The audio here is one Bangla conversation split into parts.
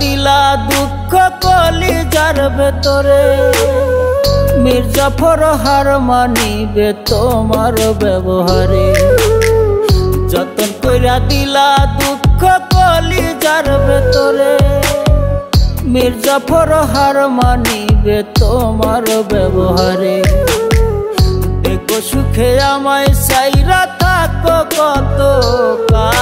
দিলা দুঃখ কলিজার ভেতরে। মির্জাফর হার মানিবে তোমার ব্যবহারে। যতন কইরা দিলা দুঃখ কলিজার ভেতরে। মির্জাফর হার মানিবে তোমার ব্যবহারে। দেখো সুখে আমায় সাইরা থাকো কত কাল।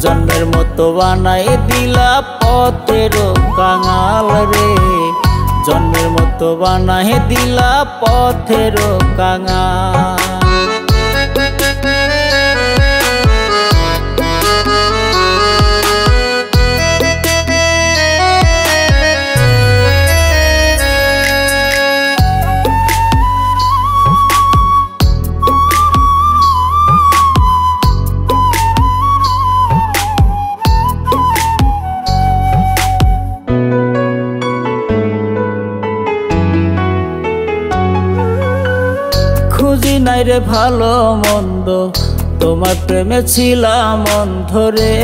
জন্মের মতো বানাই দিলা পথের কাঙাল রে। জন্মের মতো বানাই দিলা পথের কাঙাল। খুঁজি নাই রে ভালো মন্দ, তোমার প্রেমে ছিলাম অন্ধ রে।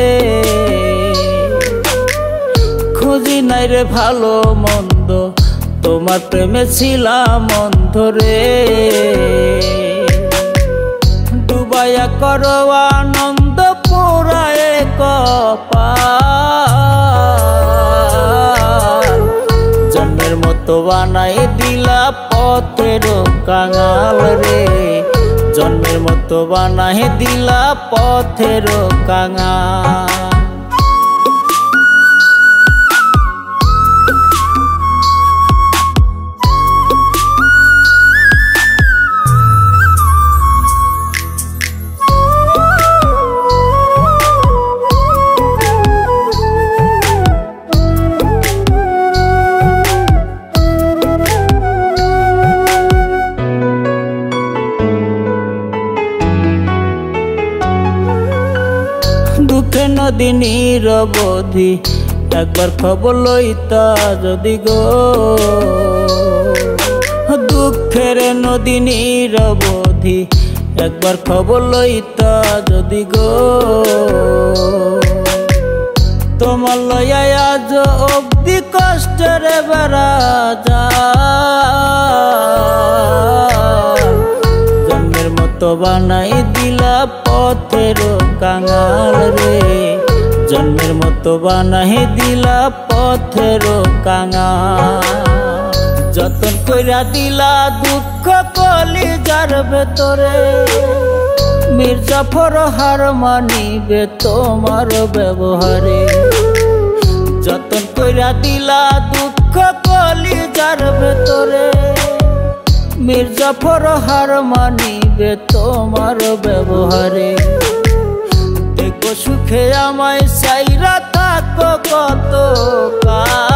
খুঁজি নাই রে ভালো মন্দ, তোমার প্রেমে ছিলাম অন্ধ রে। ডুবাইয়া করো আনন্দ পুরায় কপাল। জন্মের মতো বানাই দিলা পথের কাঙাল রে। জন্মের মতো বানাই দিলা পথের কাঙাল। দুঃখে নদী নিরবধি, একবার খবর লইতা যদি গো। দুঃখের নদী নিরবধি, একবার খবর লইতা যদি গো। তোমার লইয়া আজ অব্দি কষ্টের বেড়া যায়। জন্মের মতো বানাই দিলা পথের কাঙাল রে। জন্মের মতো বানাই দিলা পথের কাঙাল। যতন কইরা দিলা দুঃখ কলিজার ভেতরে। মির্জাফর হার মানিবে তোমার ব্যবহারে। যতন কইরা দিলা দুঃখ কলিজার ভেতরে। মির্জাফর হার মানিবে তোমার ব্যবহারে। দেখো সুখে আমায় সাইরা থাকো কত কাল।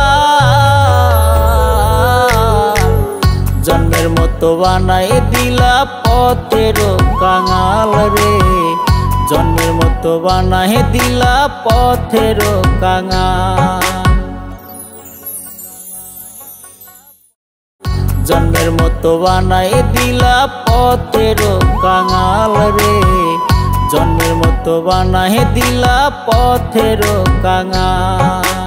জন্মের মতো বানাই দিলা পথের কাঙাল রে। জন্মের মতো বানাই দিলা পথের কাঙাল। জন্মের মতো বানাই দিলা পথের কাঙাল রে। জন্মের মতো বানাই দিলা পথের কাঙাল।